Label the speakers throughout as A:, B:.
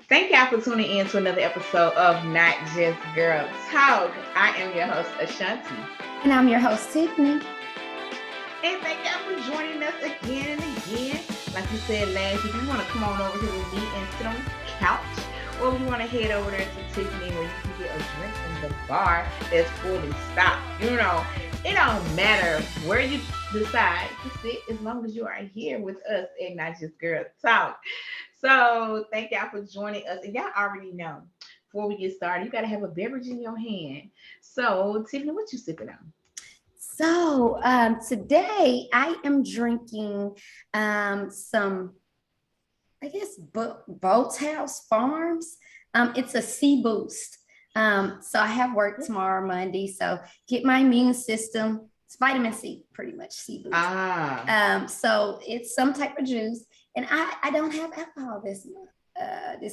A: Thank y'all for tuning in to another episode of Not Just Girl Talk. I am your host, Ashanti.
B: And I'm your host, Tiffany.
A: And thank y'all for joining us again and again. Like we said last week, if you want to come on over here with me and sit on the couch, or if you want to head over there to Tiffany where you can get a drink from the bar that's fully stocked. It don't matter where you decide to sit as long as you are here with us and Not Just Girl Talk. So thank y'all for joining us. And y'all already know, before we get started, you got to have a beverage in your hand. So Tiffany, what you sipping on?
B: Today I am drinking some, I guess, Boats House Farms. It's a Sea Boost. So I have work tomorrow, Monday. So get my immune system. It's vitamin C, pretty much Sea Boost. So it's some type of juice, and I don't have alcohol this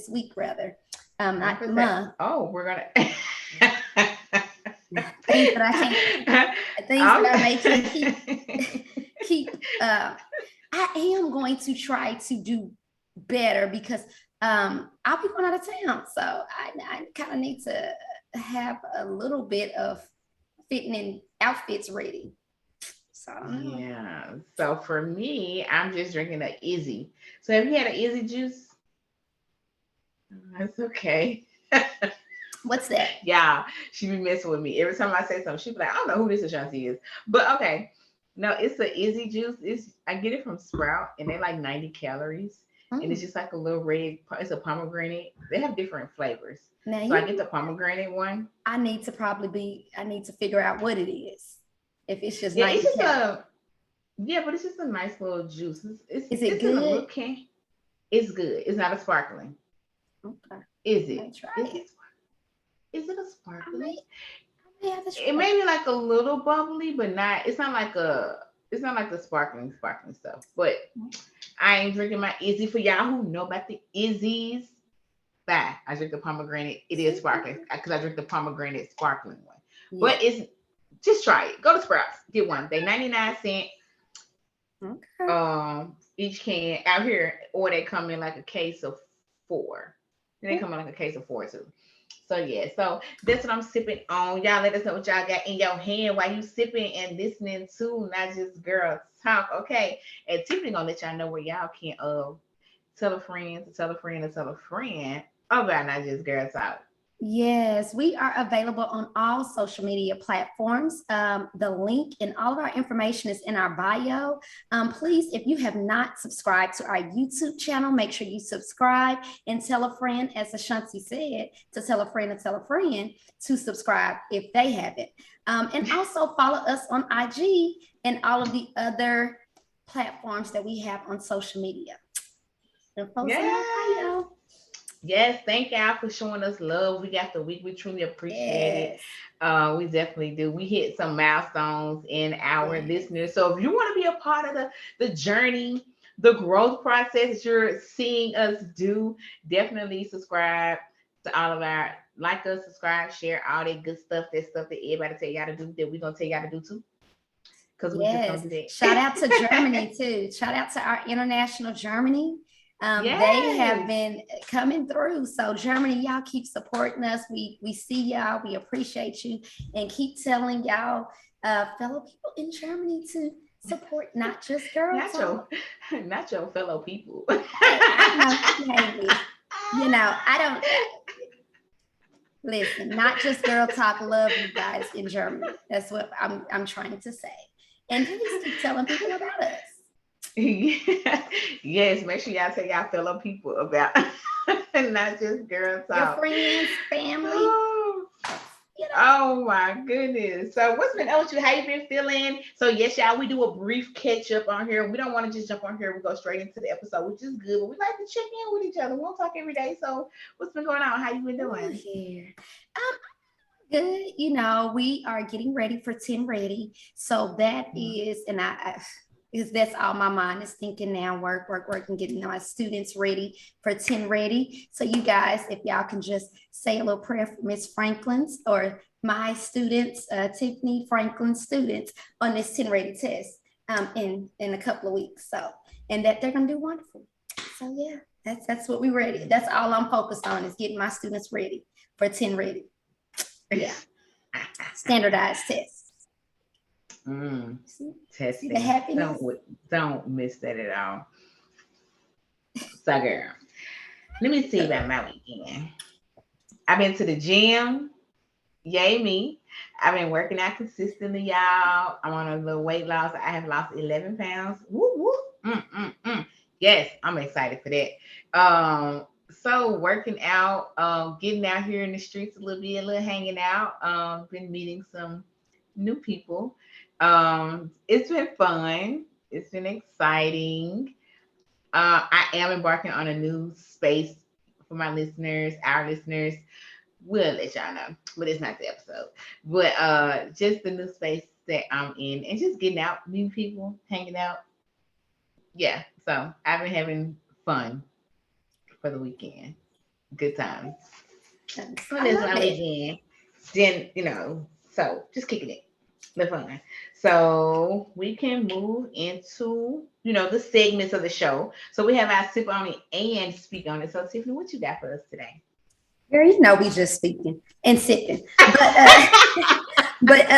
B: week rather. Not month.
A: Oh, we're gonna.
B: Things that I can't, things that I make keep. I am going to try to do better because I'll be going out of town, so I kind of need to have a little bit of fitting in outfits ready. So
A: yeah. So for me, I'm just drinking a Izzy. So have you had an Izzy juice? That's okay.
B: What's that?
A: Yeah, she be messing with me every time I say something. She be like, I don't know who this Ashanti is, but okay. No, it's a Izzy juice. I get it from Sprout, and they're like 90 calories, and it's just like a little red. It's a pomegranate. They have different flavors. Now, so I get the pomegranate one.
B: I need to figure out what it is. If it's just
A: it's just but it's just a nice little juice.
B: Is it
A: good?
B: In
A: a little can. It's good. It's not a sparkling.
B: Okay.
A: Is it? Is it a sparkling? It may be like a little bubbly, but not. It's not like the sparkling stuff. But I ain't drinking my Izzy. For y'all who know about the Izzy's, bye. I drink the pomegranate. It is sparkling because I drink the pomegranate sparkling one. Yeah. But it's just try it. Go to Sprouts, get one. They 99 cents. Okay. Each can out here, or they come in like a case of 4. And they come in like a case of 4 too. So yeah, so that's what I'm sipping on. Y'all let us know what y'all got in your hand while you sipping and listening to Not Just Girl Talk. Okay. And Tiffany gonna let y'all know where y'all can tell a friend to tell a friend to tell a friend about Not Just Girl Talk.
B: Yes, we are available on all social media platforms. The link and all of our information is in our bio. Please, if you have not subscribed to our YouTube channel, make sure you subscribe and tell a friend, as Ashanti said, to tell a friend to subscribe if they haven't. And also follow us on IG and all of the other platforms that we have on social media.
A: Yes, thank y'all for showing us love. We got the week. We truly appreciate it. We definitely do. We hit some milestones in our listeners. So if you want to be a part of the journey, the growth process that you're seeing us do, definitely subscribe to all of our, like us, subscribe, share, all that good stuff. That stuff that everybody tell y'all to do, that we're going to tell y'all to do too. Because we just don't do that.
B: Shout out to Germany too. Shout out to our international Germany. They have been coming through. So Germany, y'all keep supporting us. We see y'all. We appreciate you, and keep telling y'all fellow people in Germany to support Not Just Girl Talk.
A: Not your fellow people.
B: I don't listen. Not Just Girl Talk. Love you guys in Germany. That's what I'm trying to say. And please keep telling people about us.
A: Yes, make sure y'all tell y'all fellow people about Not Just Girl Talk.
B: Your friends, family.
A: Oh my goodness. So what's been up with you? How you been feeling? So yes, y'all, we do a brief catch up on here. We don't want to just jump on here. We go straight into the episode, which is good. But we like to check in with each other. We don't talk every day. So what's been going on? How you been doing?
B: Good. We are getting ready for 10 Ready. So that is, and because that's all my mind is thinking now, work, and getting my students ready for 10 Ready. So you guys, if y'all can just say a little prayer for Miss Franklin's or my students, Tiffany Franklin's students on this 10 Ready test in a couple of weeks. So, and that they're going to do wonderful. So yeah. That's what we ready. That's all I'm focused on is getting my students ready for 10 ready. Yeah. Standardized tests. See the
A: Testing.
B: happiness?
A: Don't miss that at all. So girl, let me see about my weekend. I've been to the gym. Yay me. I've been working out consistently, y'all. I'm on a little weight loss. I have lost 11 pounds. Woo woo. Yes, I'm excited for that. So working out, getting out here in the streets a little bit, a little hanging out. Been meeting some new people. It's been fun. It's been exciting. I am embarking on a new space for my listeners, our listeners. We'll let y'all know, but it's not the episode. But just the new space that I'm in, and just getting out, meeting people, hanging out. Yeah, so I've been having fun for the weekend. Good times. So
B: I
A: that's
B: love
A: my
B: it.
A: weekend. Then so just kicking it, the fun. So we can move into the segments of the show. So we have our sip on it and speak on it. So Tiffany, what you got for us today?
B: Girl, we just speaking and sipping. But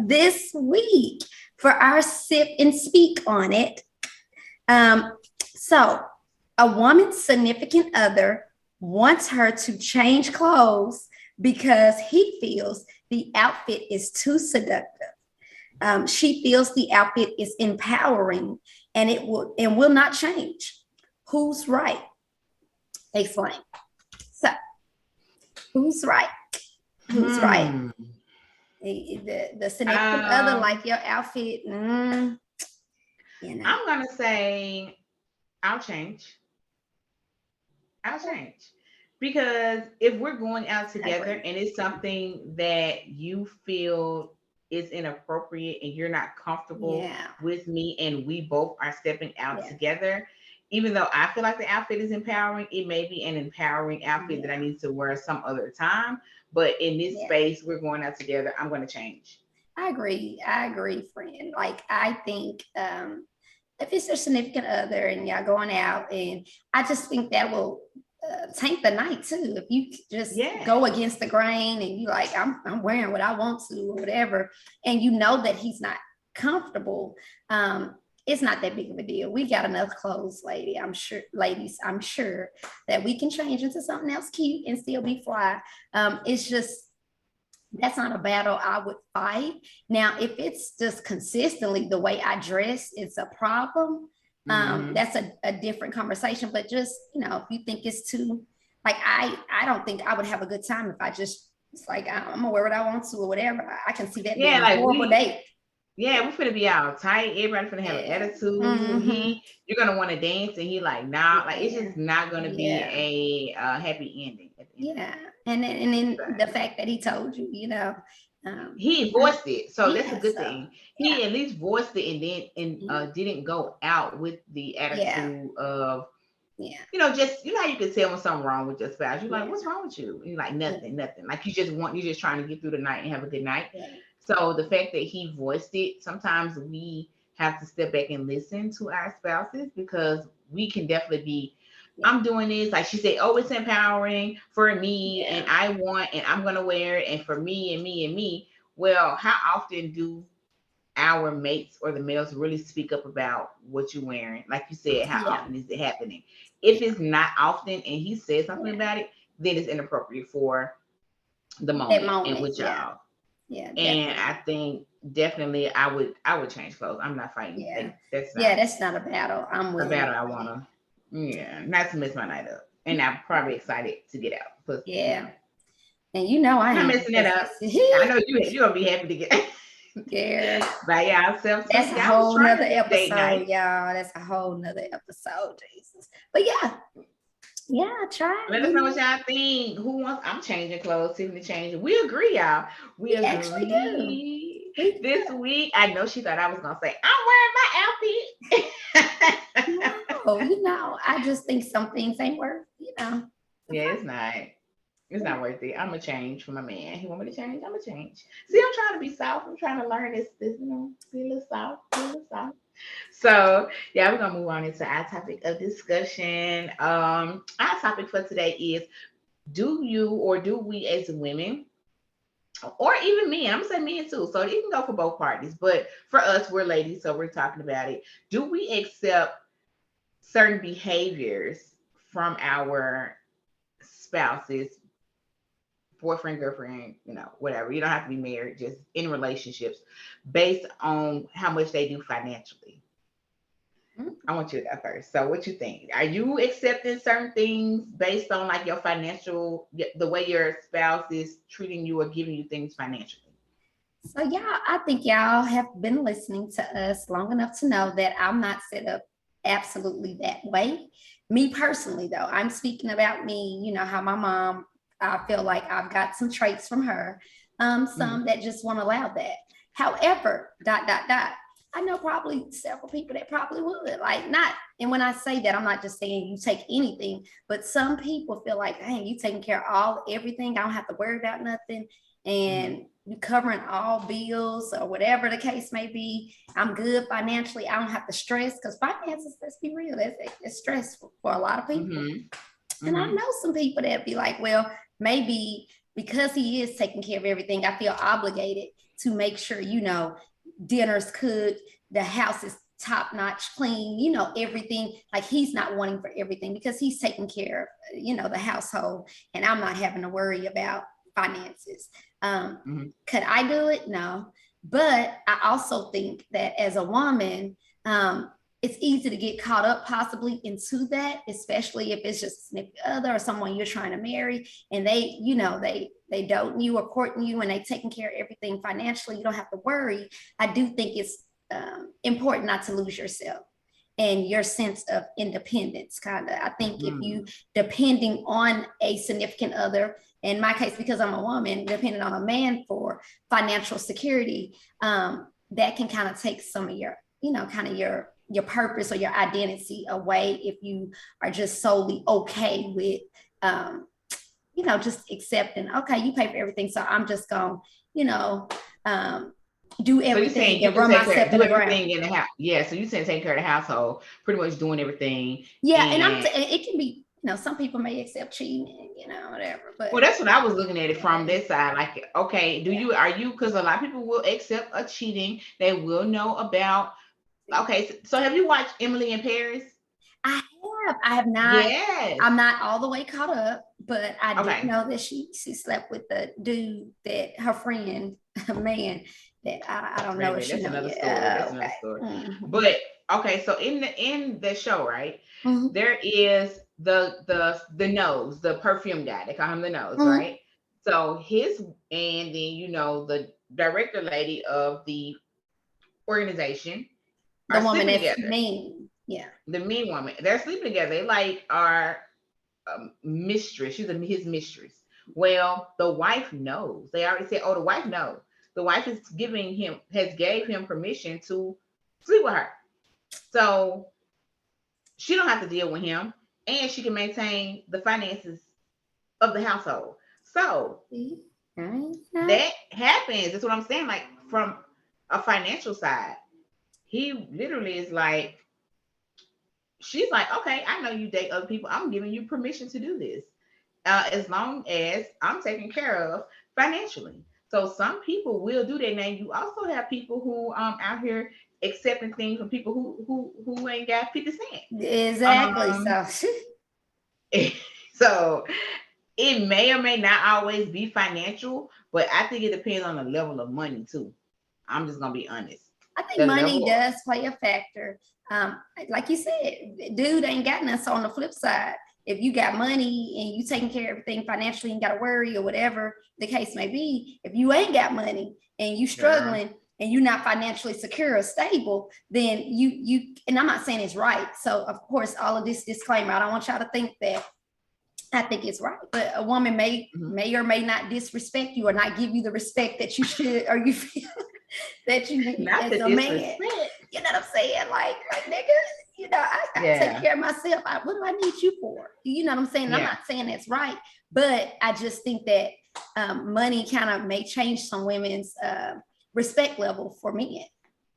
B: this week for our sip and speak on it. So a woman's significant other wants her to change clothes because he feels the outfit is too seductive. She feels the outfit is empowering and it will not change. Who's right? Explain. So, who's right? Who's right? The significant other like your outfit.
A: I'm gonna say I'll change. I'll change. Because if we're going out together and it's something that you feel is inappropriate and you're not comfortable with me and we both are stepping out together, even though I feel like the outfit is empowering, it may be an empowering outfit that I need to wear some other time. But in this space, we're going out together, I'm going to change.
B: I agree, friend. Like, I think if it's a significant other and y'all going out, and I just think that will tank the night too. If you just go against the grain and you like, I'm wearing what I want to or whatever, and you know that he's not comfortable, it's not that big of a deal. We got enough clothes, ladies, I'm sure that we can change into something else cute and still be fly. It's just, that's not a battle I would fight. Now, if it's just consistently the way I dress, it's a problem. That's a different conversation. But just, if you think it's too, like, I don't think I would have a good time if I just, it's like, I'm gonna wear what I want to or whatever. I can see that being a horrible date.
A: Yeah, we're finna be all tight. Everybody's finna have an attitude. You're gonna want to dance, and he like, nah, like it's just not gonna be a happy ending. At the end.
B: And then the fact that he told you,
A: he voiced it, so that's a good thing. He at least voiced it, and then didn't go out with the attitude of. Just how you can tell when something wrong with your spouse. You're like, what's wrong with you? And you're like, nothing. Like you're just trying to get through the night and have a good night. So the fact that he voiced it, sometimes we have to step back and listen to our spouses because we can definitely be, I'm doing this. Like she said, oh, it's empowering for me and I want, and I'm going to wear it. And for me and me and me. Well, how often do our mates or the males really speak up about what you're wearing? Like you said, how often is it happening? If it's not often and he says something about it, then it's inappropriate for the moment and with y'all. And I think definitely I would change clothes. I'm not fighting.
B: That's not a battle. I'm with
A: a battle. I wanna not to mess my night up. And I'm probably excited to get out.
B: And I
A: am messing that up. I know you're gonna be happy to get by yourself.
B: That's a whole nother episode, y'all. That's a whole nother episode, Jesus. But try.
A: Let us know what y'all think. Who wants? I'm changing clothes. Tiffany changing. We agree, y'all. We agree.
B: Actually do.
A: This week, I know she thought I was gonna say I'm
B: wearing my outfit. No, I just think some things ain't worth.
A: Yeah, it's not. It's not worth it. I'm gonna change for my man. He want me to change. I'm gonna change. See, I'm trying to be soft. I'm trying to learn this. Be a little soft. So yeah, we're gonna move on into our topic of discussion. Our topic for today is: do you or do we as women, or even men? I'm gonna say men too, so it can go for both parties. But for us, we're ladies, so we're talking about it. Do we accept certain behaviors from our spouses, boyfriend, girlfriend, whatever? You don't have to be married, just in relationships, based on how much they do financially. I want you to go first. So, what you think? Are you accepting certain things based on like your financial, the way your spouse is treating you or giving you things financially?
B: So, yeah, I think y'all have been listening to us long enough to know that I'm not set up absolutely that way. Me personally, though, I'm speaking about me, how my mom, I feel like I've got some traits from her,
A: Mm-hmm.
B: some that just won't allow that. However, dot, dot, dot, I know probably several people that probably would. Like, not, and when I say that, I'm not just saying you take anything, but some people feel like, dang, you taking care of everything. I don't have to worry about nothing.
A: Mm-hmm.
B: And you covering all bills or whatever the case may be. I'm good financially. I don't have to stress because finances, let's be real, it's stressful for a lot of people.
A: Mm-hmm.
B: And I
A: Mm-hmm.
B: know some people that be like, well, maybe because he is taking care of everything, I feel obligated to make sure, dinner's cooked, the house is top notch clean, everything. Like he's not wanting for everything because he's taking care of, the household, and I'm not having to worry about finances.
A: Mm-hmm.
B: Could I do it? No. But I also think that as a woman, it's easy to get caught up possibly into that, especially if it's just a significant other or someone you're trying to marry, and they don't you or courting you, and they taking care of everything financially. You don't have to worry. I do think it's important not to lose yourself and your sense of independence. Kind of, I think if you depending on a significant other, in my case, because I'm a woman, depending on a man for financial security, that can kind of take some of your, kind of your purpose or your identity away if you are just solely okay with, just accepting, okay, you pay for everything, so I'm just going, you know, um, do
A: So you're saying
B: everything
A: you
B: and
A: can
B: run
A: take care,
B: myself in
A: do
B: the ground.
A: everything in the house. Yeah. So you saying take care of the household, pretty much doing everything.
B: Yeah, and
A: And
B: it can be, some people may accept cheating, whatever,
A: well,
B: but
A: that's what I was looking at it from
B: yeah,
A: this side. Like, okay,
B: yeah.
A: are you, because a lot of people will accept a cheating. They will know about, okay. So have you watched Emily in Paris?
B: I I have not.
A: Yes.
B: I'm not all the way caught up, but I do
A: Okay.
B: know that she slept with the dude that her friend, a man that I don't
A: Wait a
B: know if
A: minute.
B: she
A: That's
B: know
A: another
B: yet.
A: story. That's another
B: Okay.
A: story.
B: Mm-hmm.
A: But okay, so in the show, right,
B: Mm-hmm.
A: there is the nose, the perfume guy. They call him the nose,
B: Mm-hmm.
A: right? So his, and then the director lady of the organization
B: The
A: are
B: woman
A: sleeping
B: that's
A: together.
B: mean. Yeah.
A: The mean woman, they're sleeping together. They like are mistress. His mistress. Well, the wife knows. They already said, oh, the wife knows. The wife has gave him permission to sleep with her. So she don't have to deal with him, and she can maintain the finances of the household. So
B: See? Yeah.
A: that happens. That's what I'm saying. Like from a financial side, he literally is like, she's like, okay, I know you date other people. I'm giving you permission to do this, as long as I'm taken care of financially. So some people will do that. Now you also have people who out here accepting things from people who ain't got 50 cents.
B: Exactly.
A: Um,
B: So
A: so it may or may not always be financial, but I think it depends on the level of money too. I'm just gonna be honest.
B: I think
A: The
B: money
A: level,
B: does play a factor. Like you said, dude ain't got nothing. So on the flip side, if you got money and you taking care of everything financially and got to worry or whatever the case may be, if you ain't got money and you
A: girl.
B: struggling and you're not financially secure or stable, then you and I'm not saying it's right. So of course, all of this disclaimer, I don't want y'all to think that I think it's right. But a woman
A: Mhm.
B: may or may not disrespect you or not give you the respect that you should or you feel that you need
A: Not
B: as
A: the
B: a man.
A: disrespect.
B: You know what I'm saying? Like nigga, I take
A: Yeah,
B: care of myself. What do I need you for? You know what I'm saying? I'm
A: yeah.
B: not saying that's right, but I just think that money kind of may change some women's respect level for men.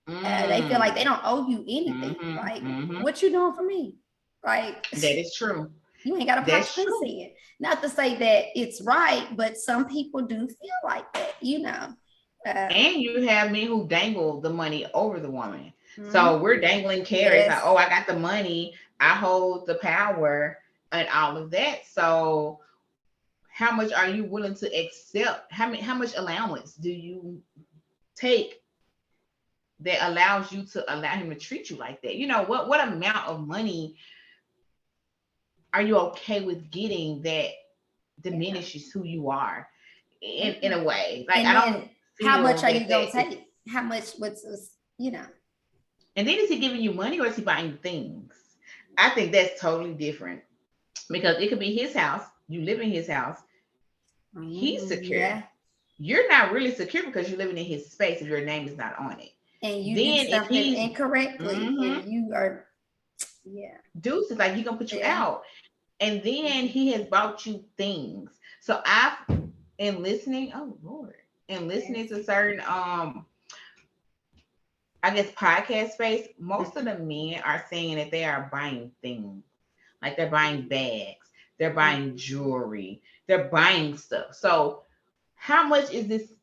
B: They feel like they
A: Mm.
B: don't owe you anything.
A: Mm-hmm.
B: Like,
A: Mm-hmm.
B: what you doing for me? Like,
A: That is true.
B: you ain't got to pop
A: That's
B: 10
A: true.
B: cents. Not to say that it's right, but some people do feel like that, you know.
A: And you have men who dangle the money over the woman. So we're
B: Mhm.
A: dangling carrots. Like,
B: Yes.
A: oh, I got the money. I hold the power and all of that. So how much are you willing to accept? How much allowance do you take that allows you to allow him to treat you like that? What amount of money are you okay with getting that
B: Yeah.
A: diminishes who you are in
B: Yeah.
A: a way? Like,
B: And
A: I don't
B: then how much
A: feel
B: are
A: that
B: you
A: that
B: gonna
A: is.
B: take? How much? You know?
A: And then is he giving you money or is he buying you things? I think that's totally different because it could be his house. You live in his house. He's secure.
B: Yeah.
A: You're not really secure because you're living in his space if your name is not on it.
B: And you do
A: Then if
B: something
A: he's
B: incorrectly,
A: mm-hmm,
B: and you are, yeah,
A: deuces, like, he gonna put you
B: yeah.
A: out. And then he has bought you things. So I've in listening, oh Lord, and listening
B: Yes.
A: to certain I guess podcast space, most of
B: Mhm.
A: the men are saying that they are buying things. Like they're buying bags, they're buying
B: Mhm.
A: jewelry, they're buying stuff. So how much is this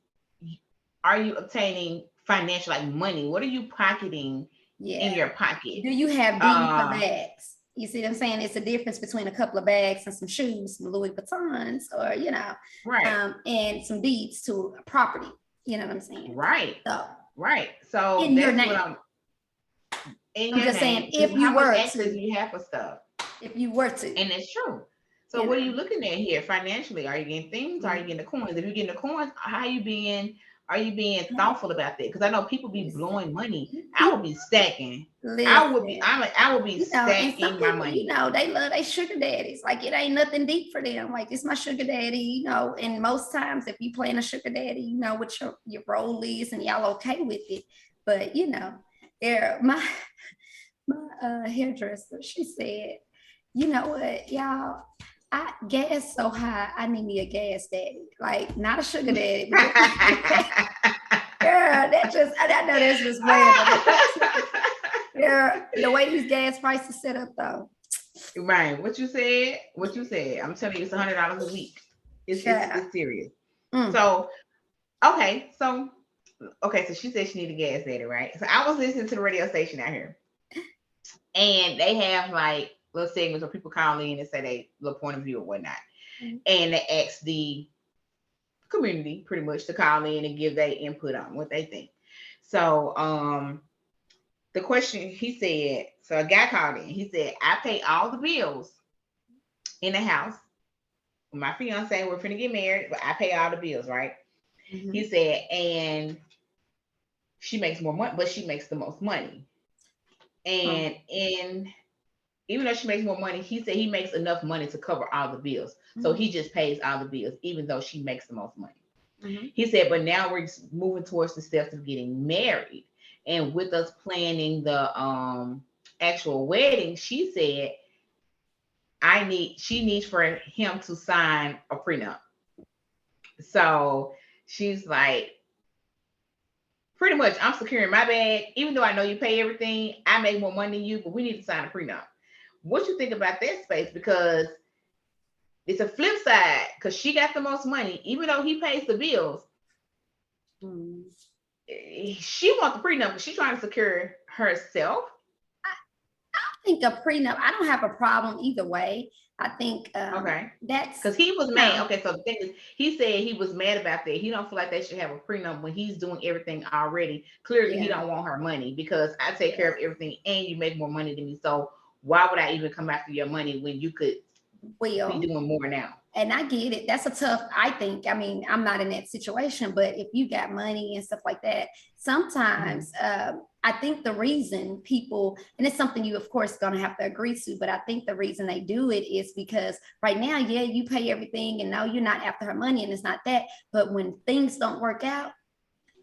A: are you obtaining financial, like money? What are you pocketing in
B: Yeah.
A: your pocket?
B: Do you have these for
A: Uh
B: bags? You see what I'm saying? It's a difference between a couple of bags and some shoes, some Louis Vuittons, or
A: right,
B: and some deeds to a property. You know what I'm saying?
A: right,
B: So
A: right. So
B: in your
A: that's what
B: name.
A: I'm in
B: I'm
A: your
B: just saying,
A: name. Because how much access do you have for stuff?
B: if you were to,
A: And it's true. So
B: you
A: what are
B: know.
A: you looking at here financially? Are you getting things? Are you getting the coins? If you're getting the coins, how you being? Are you being
B: Hey,
A: thoughtful about that? Because I know people be
B: listen,
A: blowing money. I would
B: people,
A: be stacking. I would be.
B: listen.
A: I would be
B: And some
A: stacking my
B: people,
A: money.
B: they love their sugar daddies. Like it ain't nothing deep for them. Like it's my sugar daddy, And most times, if you playing a sugar daddy, what your role is, and y'all okay with it. But there my hairdresser, she said, you know what, y'all, I gas so high, I need me a gas daddy, like not a sugar daddy, but girl, I know that's just random, but yeah, the way these gas prices set up though.
A: Right. What you said? What you said? I'm telling you, it's $100 a week.
B: Yeah.
A: It's serious.
B: Mm.
A: So okay, so okay, so she said she needed a gas daddy, right? So I was listening to the radio station out here, and they have like little segments where people call in and say they little point of view or whatnot,
B: Mm.
A: and they ask the community pretty much to call in and give their input on what they think. So the question he said, so a guy called in, he said, I pay all the bills in the house. My fiance, we're finna get married, but I pay all the bills, right?
B: Mm-hmm.
A: He said, and she makes more money, but she makes the most money.
B: Oh.
A: And even though she makes more money, he said he makes enough money to cover all the bills. So
B: Mm-hmm.
A: he just pays all the bills, even though she makes the most money.
B: Mm-hmm.
A: He said, but now we're moving towards the steps of getting married. And with us planning the actual wedding, she said, she needs for him to sign a prenup. So she's like, pretty much, I'm securing my bag. Even though I know you pay everything, I make more money than you, but we need to sign a prenup. What you think about that space? Because it's a flip side. Because she got the most money, even though he pays the bills.
B: Mm.
A: She wants the prenup, but she's trying to secure herself.
B: I think a prenup, I don't have a problem either way. I think
A: Okay.
B: that's,
A: Because he was
B: you
A: mad.
B: know,
A: Okay, so the thing is, he said he was mad about that. He don't feel like they should have a prenup when he's doing everything already. Clearly, he
B: yeah,
A: don't want her money because I take care
B: yeah.
A: of everything and you make more money than me. So why would I even come after your money when you could be
B: Well,
A: doing more now?
B: and I get it. That's a tough, I think. I mean, I'm not in that situation, but if you got money and stuff like that,
A: Mhm.
B: sometimes I think the reason people, and it's something you, of course, going to have to agree to, but I think the reason they do it is because right now, yeah, you pay everything and no, you're not after her money and it's not that. But when things don't work out,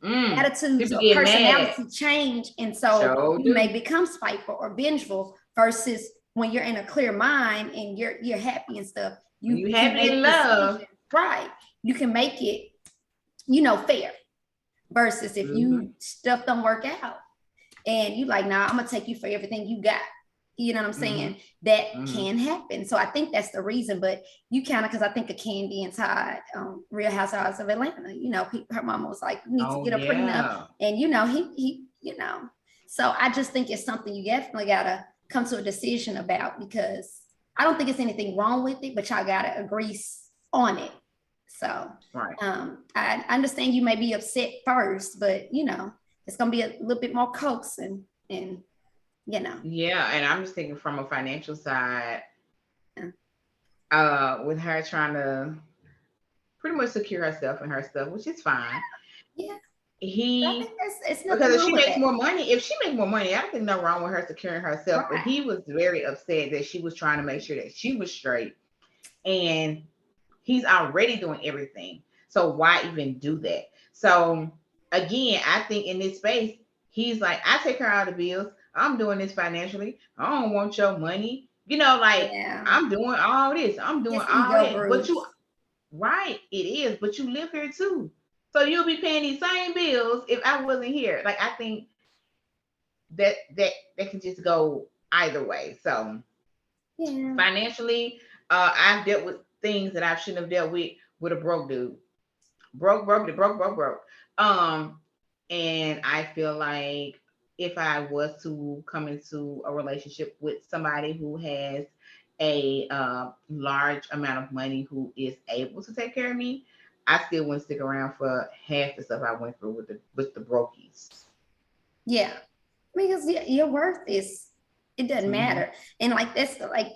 B: attitudes
A: People
B: or
A: get mad.
B: personality change. And so
A: Sure
B: you may
A: do.
B: become spiteful or vengeful versus when you're in a clear mind and you're happy and stuff,
A: When
B: you
A: you
B: can
A: happy in
B: make
A: love.
B: decisions right. You can make it, fair versus if
A: Hmm.
B: you stuff don't work out. and you like, nah, I'm gonna take you for everything you got. You know what I'm saying? That can happen. So I think that's the reason. But you kind of, because I think of Candy and Todd, Real Housewives of Atlanta. You know, her mama was like, you need to get a prenup, and you know, he, you know. So I just think it's something you definitely gotta come to a decision about, because I don't think it's anything wrong with it, but y'all gotta agree on it. So I understand you may be upset first, but you know, it's gonna be a little bit more coaxing and you know.
A: Yeah, and I'm just thinking from a financial side, with her trying to pretty much secure herself and her stuff, which is fine.
B: Yeah.
A: It's because if she makes more money, I don't think no wrong with her securing herself. But he was very upset that she was trying to make sure that she was straight, and he's already doing everything. So why even do that? So again, I think in this space, he's like, I take care of the bills. I'm doing this financially. I don't want your money. You know, like I'm doing all this. I'm doing all that. But you, right, it is. But you live here too. So you'll be paying these same bills if I wasn't here. Like I think that can just go either way. So financially, I've dealt with things that I shouldn't have dealt with a broke dude. Broke. And I feel like if I was to come into a relationship with somebody who has a large amount of money, who is able to take care of me, I still wouldn't stick around for half the stuff I went through with the brokies.
B: Yeah, because your worth is, it doesn't matter, and like that's like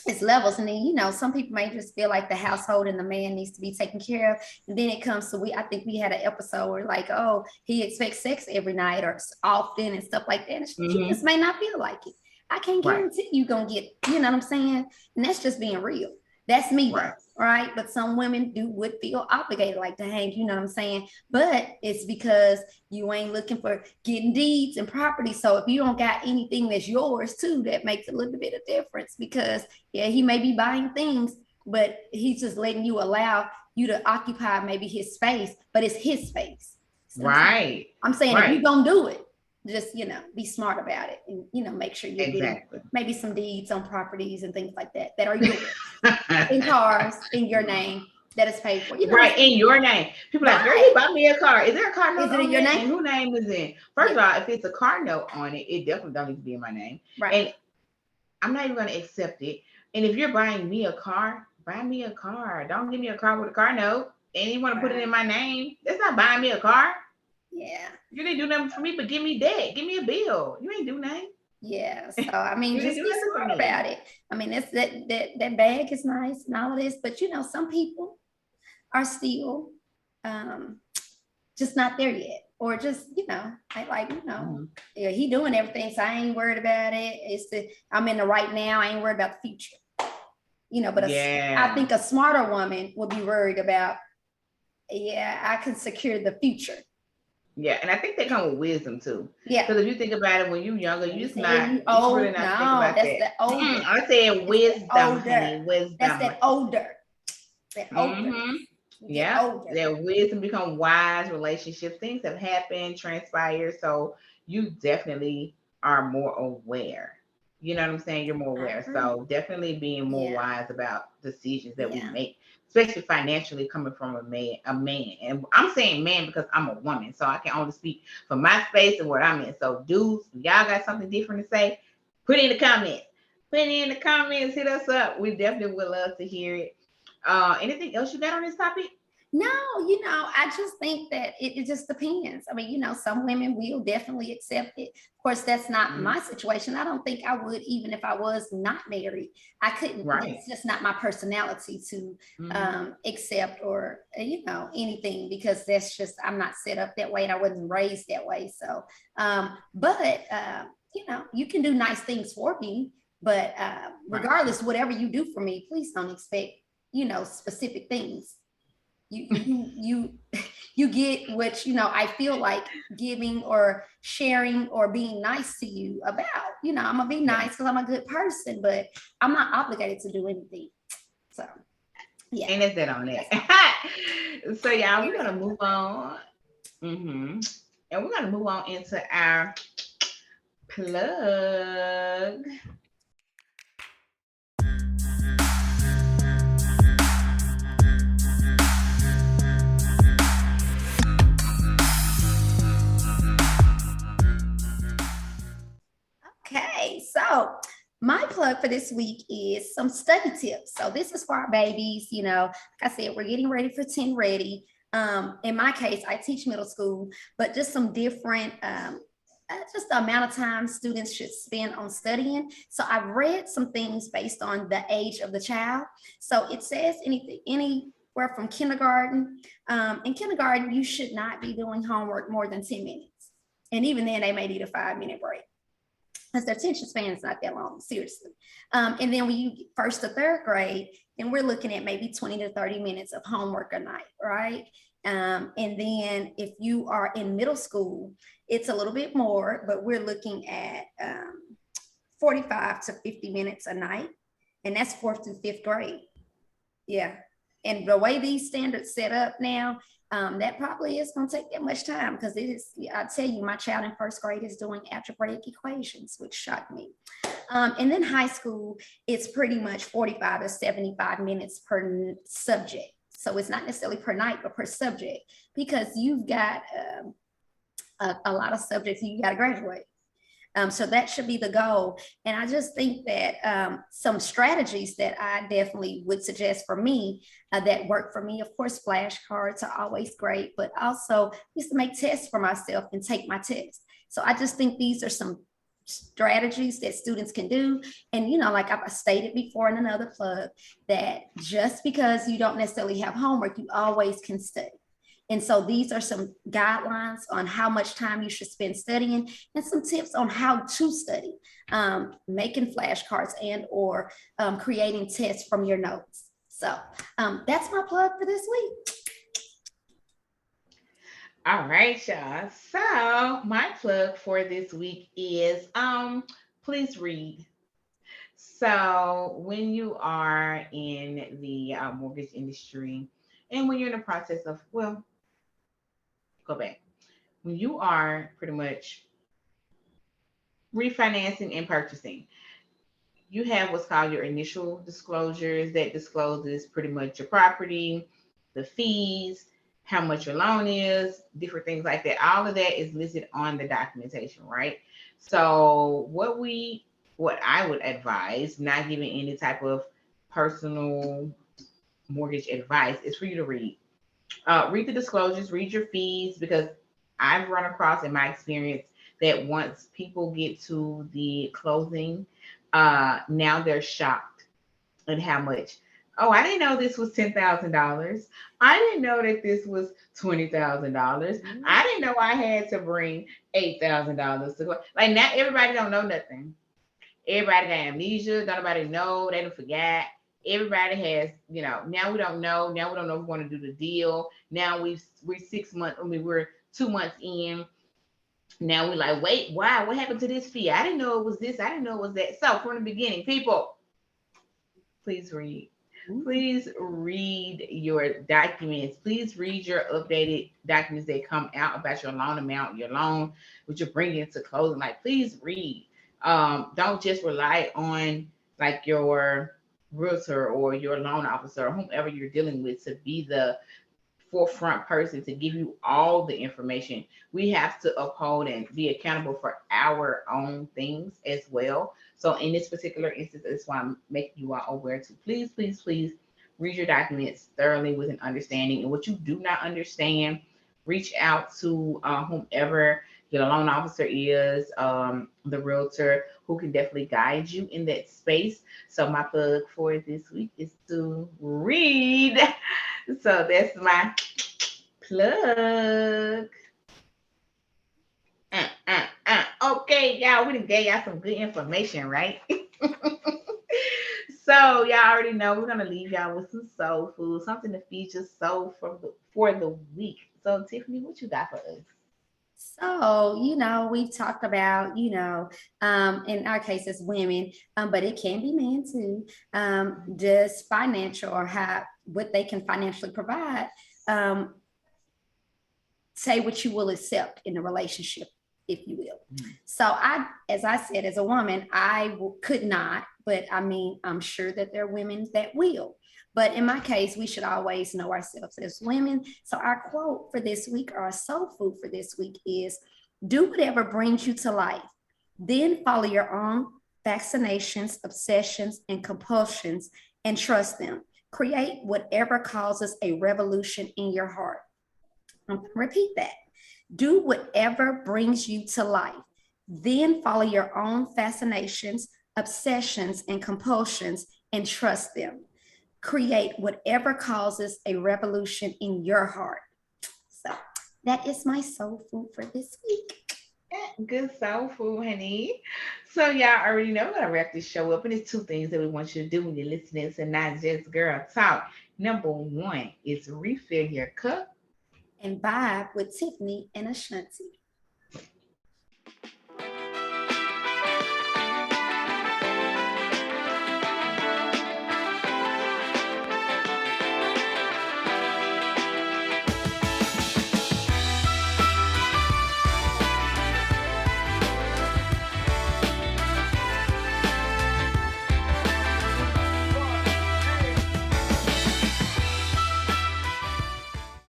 B: it's levels. And then, you know, some people may just feel like the household and the man needs to be taken care of. And then it comes to, I think we had an episode where like, oh, he expects sex every night or often and stuff like that. And she just may not feel like it. I can't guarantee you gonna get, you know what I'm saying? And that's just being real. That's me, right? But some women would feel obligated, like, dang, you know what I'm saying? But it's because you ain't looking for getting deeds and property. So if you don't got anything that's yours too, that makes a little bit of difference, because he may be buying things, but he's just letting you allow you to occupy maybe his space, but it's his space. So I'm saying if you don't do it, just, you know, be smart about it, and, you know, make sure you're getting maybe some deeds on properties and things like that are yours. In cars in your name that is paid for. You know,
A: in your name. People like, girl, you bought me a car. Is there a car note?
B: Is it in your name?
A: And whose name is in? First of all, if it's a car note on it, it definitely don't need to be in my name. And I'm not even going to accept it. And if you're buying me a car, buy me a car. Don't give me a car with a car note and you want to put it in my name. That's not buying me a car.
B: Yeah.
A: You didn't do nothing for me, but give me that. Give me a bill. You ain't do nothing.
B: Yeah. So I mean, just be smart about it. I mean, it's that bag is nice and all of this, but you know, some people are still just not there yet. Or just, you know, I like, you know, he doing everything, so I ain't worried about it. I'm in the right now. I ain't worried about the future. You know, but I think a smarter woman would be worried about, I can secure the future.
A: Yeah, and I think they come with wisdom too.
B: Yeah.
A: Because if you think about it, when you're younger, you're really not thinking about that. I said wisdom, honey. Wisdom.
B: That's that older. That older.
A: Yeah. Their wisdom become wise relationships. Things have happened, transpired. So you definitely are more aware. You know what I'm saying? You're more aware. So definitely being more wise about decisions that we make, especially financially, coming from a man. And I'm saying man because I'm a woman, so I can only speak for my space and what I'm in. So dudes, y'all got something different to say, put it in the comments. Hit us up. We definitely would love to hear it. Anything else you got on this topic?
B: No, you know, I just think that it just depends. I mean, you know, some women will definitely accept it. Of course, that's not my situation. I don't think I would, even if I was not married. I couldn't. It's just not my personality to accept or, you know, anything, because that's just, I'm not set up that way and I wasn't raised that way. So, but, you know, you can do nice things for me, but regardless, whatever you do for me, please don't expect, you know, specific things. You get what, you know, I feel like giving or sharing or being nice to you about. You know, I'm gonna be nice because I'm a good person, but I'm not obligated to do anything. So
A: and that's that on that. So y'all, we're gonna move on. And we're gonna move on into our Plug.
B: Okay, so my plug for this week is some study tips. So this is for our babies. Like I said, we're getting ready for 10 ready. In my case, I teach middle school, but just some different just the amount of time students should spend on studying. So I've read some things based on the age of the child. So it says anywhere from kindergarten. In kindergarten, you should not be doing homework more than 10 minutes. And even then, they may need a 5-minute break because their attention span is not that long, seriously. And then when you get first to third grade, then we're looking at maybe 20 to 30 minutes of homework a night, right? And then if you are in middle school, it's a little bit more, but we're looking at 45 to 50 minutes a night. And that's fourth through fifth grade. Yeah. And the way these standards set up now, that probably is going to take that much time because it is, I tell you, my child in first grade is doing algebraic equations, which shocked me. And then high school, it's pretty much 45 to 75 minutes per subject. So it's not necessarily per night, but per subject, because you've got a lot of subjects you got to graduate. So that should be the goal. And I just think that some strategies that I definitely would suggest for me that work for me, of course, flashcards are always great, but also used to make tests for myself and take my tests. So I just think these are some strategies that students can do. And, like I've stated before in another plug, that just because you don't necessarily have homework, you always can study. And so these are some guidelines on how much time you should spend studying and some tips on how to study, making flashcards and or creating tests from your notes. So that's my plug for this week.
A: All right, y'all. So my plug for this week is please read. So when you are in the mortgage industry and when you're in the process of, well, go back. When you are pretty much refinancing and purchasing, you have what's called your initial disclosures that discloses pretty much your property, the fees, how much your loan is, different things like that. All of that is listed on the documentation, right? So what I would advise, not giving any type of personal mortgage advice, is for you to read. Read the disclosures, read your fees, because I've run across in my experience that once people get to the closing, now they're shocked at how much. Oh, I didn't know this was $10,000. I didn't know that this was $20,000. I didn't know I had to bring $8,000 to go. Like now, everybody don't know nothing. Everybody got amnesia. Don't nobody know. They don't forget. Everybody has, now we don't know. Now we don't know if we want to do the deal. Now we're 6 months. I mean, we're 2 months in. Now we're like, wait, why? What happened to this fee? I didn't know it was this. I didn't know it was that. So from the beginning, people, please read. Please read your documents. Please read your updated documents that come out about your loan amount, your loan, what you're bringing to closing. Like, please read. Don't just rely on like your realtor or your loan officer or whomever you're dealing with to be the forefront person to give you all the information. We have to uphold and be accountable for our own things as well. So in this particular instance, that's why I'm making you all aware to please, please, please read your documents thoroughly with an understanding. And what you do not understand, reach out to whomever your loan officer is, the realtor, who can definitely guide you in that space. So my plug for this week is to read. So that's my plug. Okay, y'all, we done gave y'all some good information, right? So y'all already know we're gonna leave y'all with some soul food, something to feed your soul for the week. So Tiffany, what you got for us?
B: So, we've talked about, in our case as women, but it can be men too, just financial or how what they can financially provide. Say what you will accept in a relationship. if you will. So as I said, as a woman, could not, but I mean, I'm sure that there are women that will. But in my case, we should always know ourselves as women. So our quote for this week, or our soul food for this week, is do whatever brings you to life. Then follow your own fascinations, obsessions, and compulsions and trust them. Create whatever causes a revolution in your heart. I'm going to repeat that. Do whatever brings you to life. Then follow your own fascinations, obsessions, and compulsions and trust them. Create whatever causes a revolution in your heart. So that is my soul food for this week.
A: Good soul food, honey. So y'all already know we're gonna wrap this show up, and it's two things that we want you to do when you're listening to Not Just Girl Talk. Number one is refill your cup.
B: And vibe with Tiffany and Ashanti.